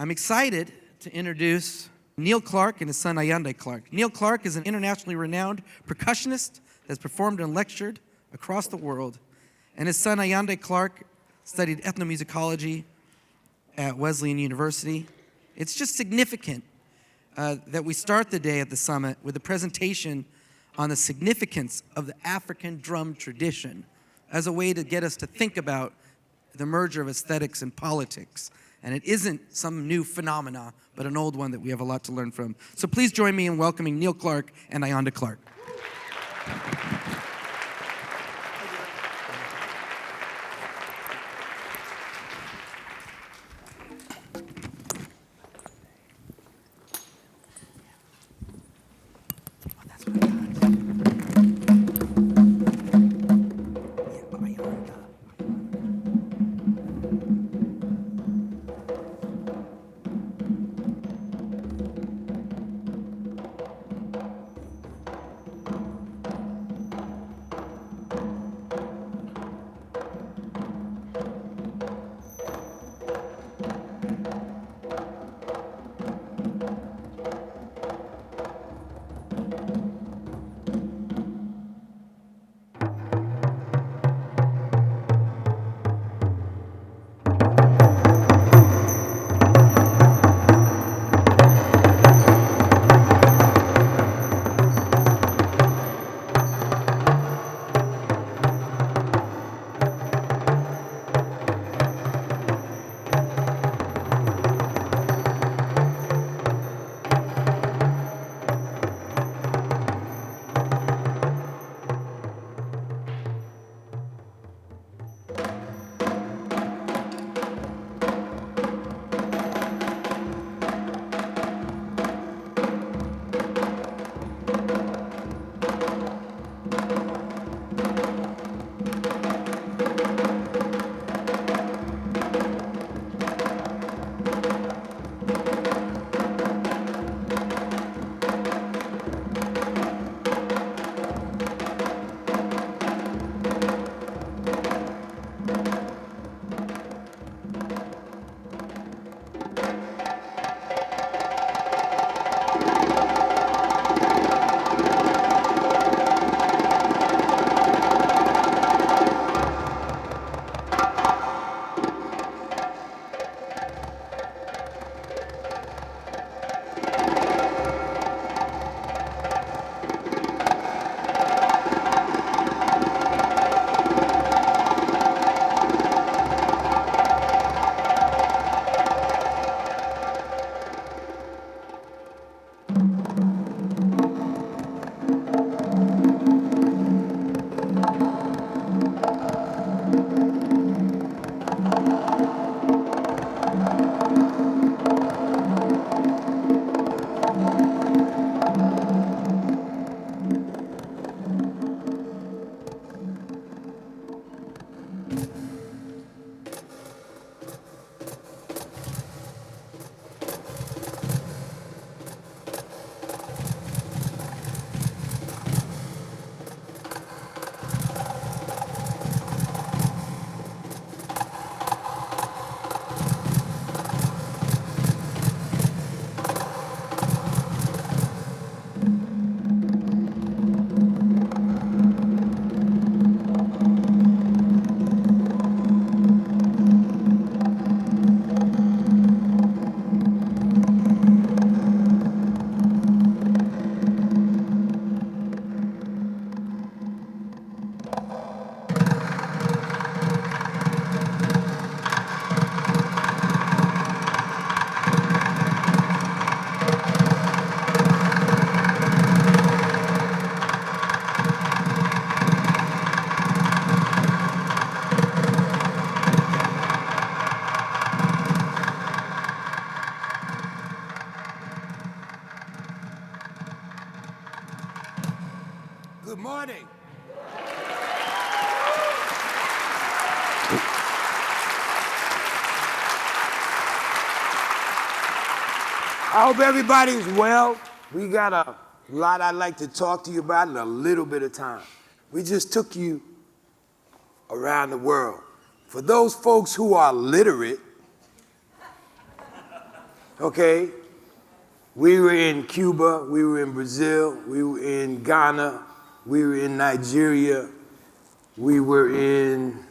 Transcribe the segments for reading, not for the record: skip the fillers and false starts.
I'm excited to introduce Neil Clarke and his son Ayanda Clarke. Neil Clarke is an internationally renowned percussionist that has performed and lectured across the world. And his son Ayanda Clarke studied ethnomusicology at Wesleyan University. It's just significant that we start the day at the summit with a presentation on the significance of the African drum tradition as a way to get us to think about the merger of aesthetics and politics. And it isn't some new phenomena, but an old one that we have a lot to learn from. So please join me in welcoming Neil Clarke and Ayanda Clarke. Good morning. I hope everybody's well. We got a lot I'd like to talk to you about in a little bit of time. We just took you around the world. For those folks who are literate, okay? We were in Cuba, we were in Brazil, we were in Ghana, we were in Nigeria, we were in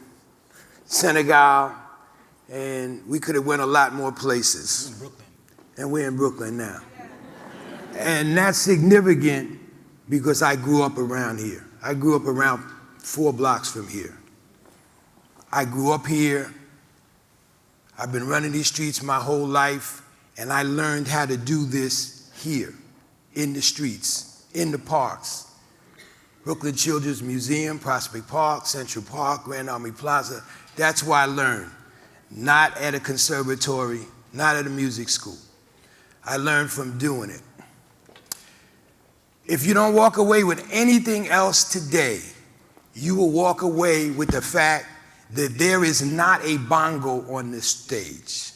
Senegal, and we could have went a lot more places. In Brooklyn. And we're in Brooklyn now. And that's significant because I grew up around here. I grew up around 4 blocks from here. I grew up here. I've been running these streets my whole life, and I learned how to do this here, in the streets, in the parks. Brooklyn Children's Museum, Prospect Park, Central Park, Grand Army Plaza. That's where I learned. Not at a conservatory, not at a music school. I learned from doing it. If you don't walk away with anything else today, you will walk away with the fact that there is not a bongo on this stage.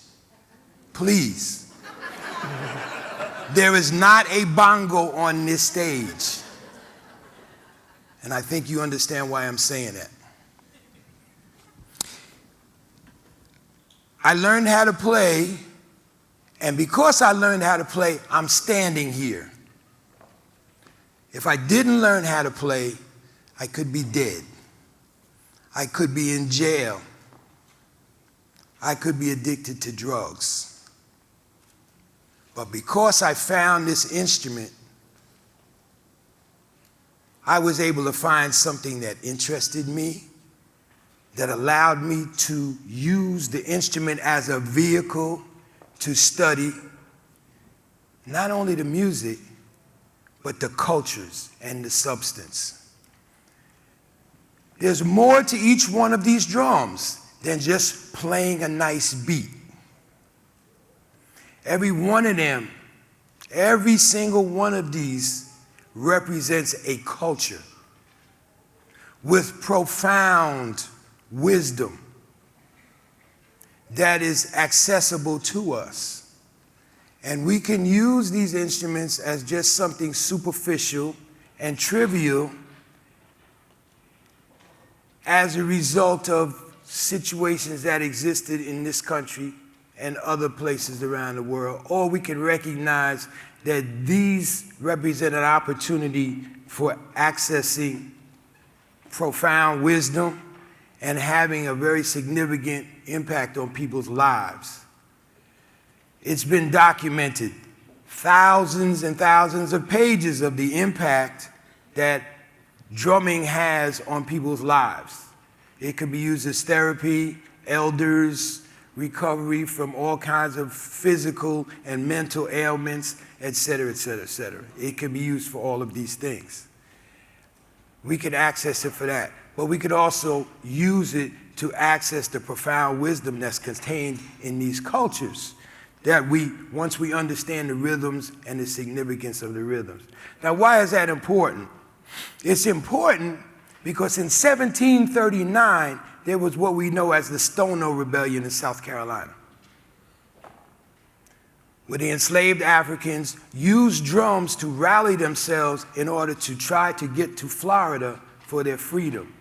Please. There is not a bongo on this stage. And I think you understand why I'm saying that. I learned how to play, and because I learned how to play, I'm standing here. If I didn't learn how to play, I could be dead. I could be in jail. I could be addicted to drugs. But because I found this instrument, I was able to find something that interested me, that allowed me to use the instrument as a vehicle to study not only the music, but the cultures and the substance. There's more to each one of these drums than just playing a nice beat. Every one of them, every single one of these represents a culture with profound wisdom that is accessible to us. And we can use these instruments as just something superficial and trivial as a result of situations that existed in this country and other places around the world. Or we can recognize that these represent an opportunity for accessing profound wisdom and having a very significant impact on people's lives. It's been documented, thousands and thousands of pages of the impact that drumming has on people's lives. It can be used as therapy, elders, recovery from all kinds of physical and mental ailments, et cetera, et cetera, et cetera. It can be used for all of these things. We can access it for that, but we could also use it to access the profound wisdom that's contained in these cultures, that once we understand the rhythms and the significance of the rhythms. Now, why is that important? It's important because in 1739, there was what we know as the Stono Rebellion in South Carolina, where the enslaved Africans used drums to rally themselves in order to try to get to Florida for their freedom.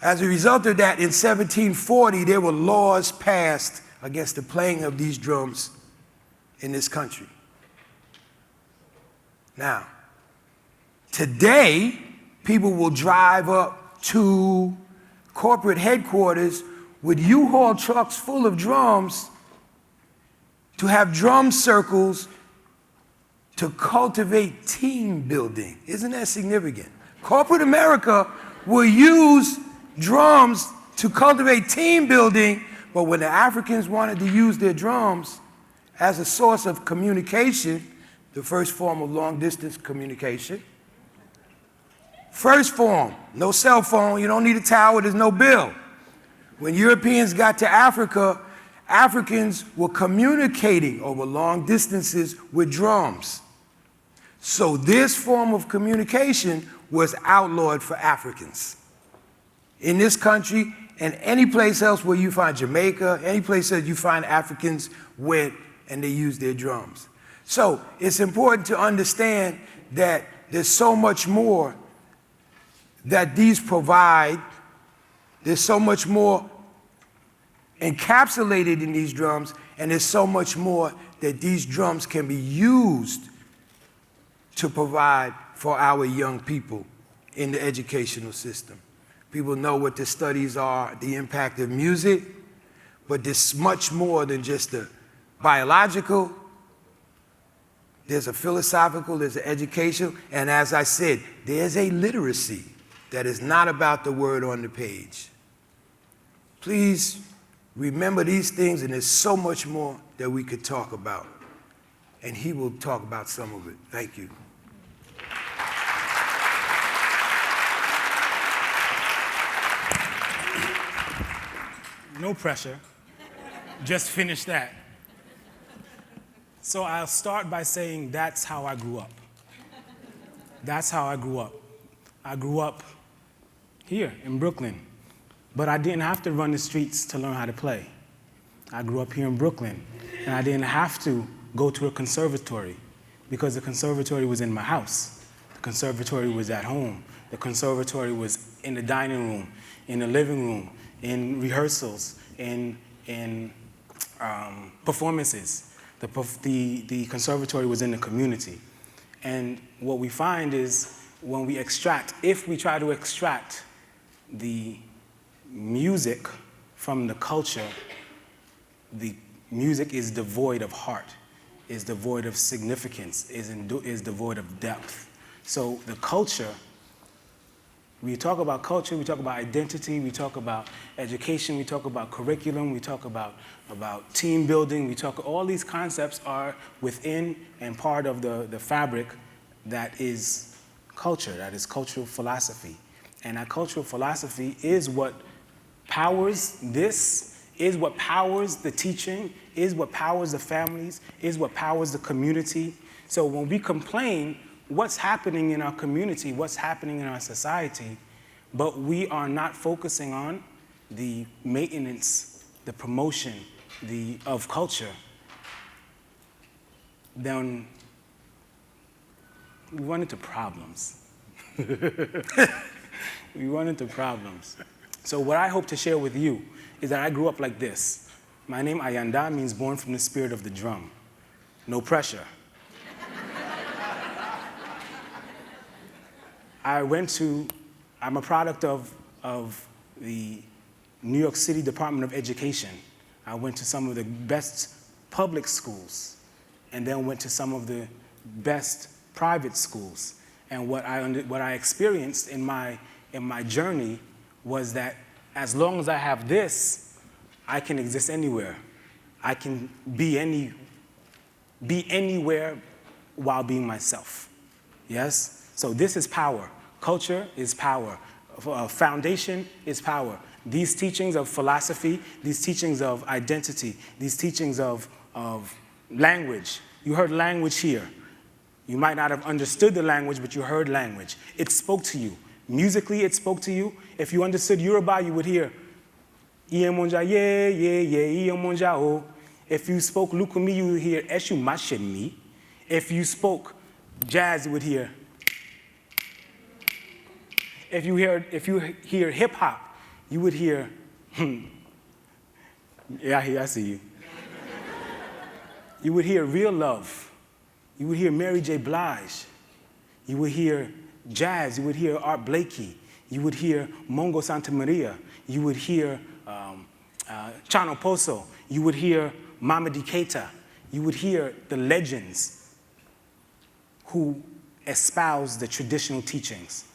As a result of that, in 1740, there were laws passed against the playing of these drums in this country. Now, today, people will drive up to corporate headquarters with U-Haul trucks full of drums to have drum circles to cultivate team building. Isn't that significant? Corporate America will use drums to cultivate team building, but when the Africans wanted to use their drums as a source of communication, the first form of long-distance communication, first form, no cell phone, you don't need a tower, there's no bill. When Europeans got to Africa, Africans were communicating over long distances with drums. So this form of communication was outlawed for Africans. In this country and any place else where you find Jamaica, any place that you find Africans went and they used their drums. So it's important to understand that there's so much more that these provide. There's so much more encapsulated in these drums, And there's so much more that these drums can be used to provide for our young people in the educational system. People know what the studies are, the impact of music, but there's much more than just the biological. There's a philosophical, there's an educational, and as I said, there's a literacy that is not about the word on the page. Please remember these things, and there's so much more that we could talk about. And he will talk about some of it. Thank you. No pressure. Just finish that. So I'll start by saying that's how I grew up. That's how I grew up. I grew up here in Brooklyn, but I didn't have to run the streets to learn how to play. I grew up here in Brooklyn, and I didn't have to go to a conservatory because the conservatory was in my house. The conservatory was at home. The conservatory was in the dining room, in the living room, in rehearsals, in performances. The conservatory was in the community. And what we find is when we extract, if we try to extract the music from the culture, the music is devoid of heart, is devoid of significance, is devoid of depth. So the culture, we talk about culture, we talk about identity, we talk about education, we talk about curriculum, we talk about team building, all these concepts are within and part of the fabric that is culture, that is cultural philosophy. And that cultural philosophy is what powers this, is what powers the teaching, is what powers the families, is what powers the community. So when we complain, what's happening in our community, what's happening in our society, but we are not focusing on the maintenance, the promotion of culture, then we run into problems. We run into problems. So what I hope to share with you is that I grew up like this. My name Ayanda means born from the spirit of the drum. No pressure. I'm a product of the New York City Department of Education. I went to some of the best public schools and then went to some of the best private schools. And what I experienced in my journey was that as long as I have this, I can exist anywhere. I can be anywhere while being myself. Yes? So this is power. Culture is power. Foundation is power. These teachings of philosophy, these teachings of identity, these teachings of language. You heard language here. You might not have understood the language, but you heard language. It spoke to you. Musically, it spoke to you. If you understood Yoruba, you would hear, Iye monja ye, ye, ye, iye monja o. If you spoke Lukumi, you would hear, Eshu mashemi. If you spoke jazz, you would hear, if you hear hip hop, you would hear, yeah, I see you. You would hear Real Love. You would hear Mary J. Blige. You would hear jazz. You would hear Art Blakey. You would hear Mongo Santa Maria. You would hear Chano Pozo. You would hear Mamadi Keita. You would hear the legends who espouse the traditional teachings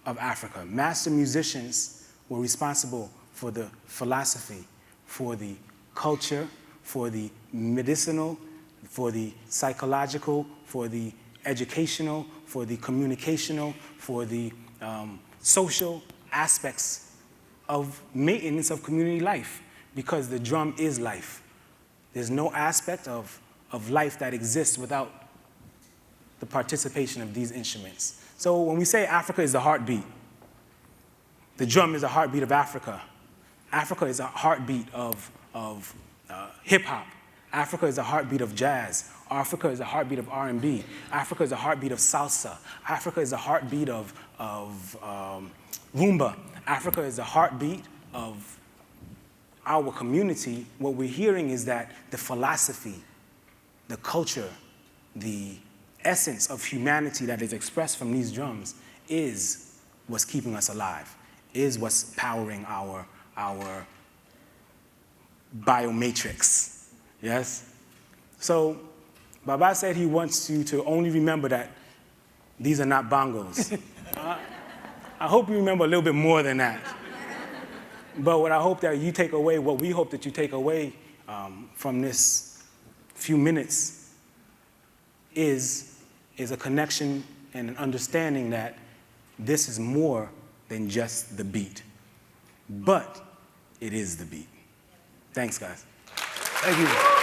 of Africa. Master musicians were responsible for the philosophy, for the culture, for the medicinal, for the psychological, for the educational, for the communicational, for the social aspects of maintenance of community life, because the drum is life. There's no aspect of life that exists without the participation of these instruments. So when we say Africa is the heartbeat, the drum is the heartbeat of Africa. Africa is a heartbeat of hip-hop. Africa is a heartbeat of jazz. Africa is a heartbeat of R&B. Africa is a heartbeat of salsa. Africa is a heartbeat of rumba. Africa is a heartbeat of our community, what we're hearing is that the philosophy, the culture, the essence of humanity that is expressed from these drums is what's keeping us alive, is what's powering our biomatrix, yes? So Baba said he wants you to only remember that these are not bongos. I hope you remember a little bit more than that. But what I hope that you take away, what we hope that you take away from this few minutes is a connection and an understanding that this is more than just the beat. But it is the beat. Thanks, guys. Thank you.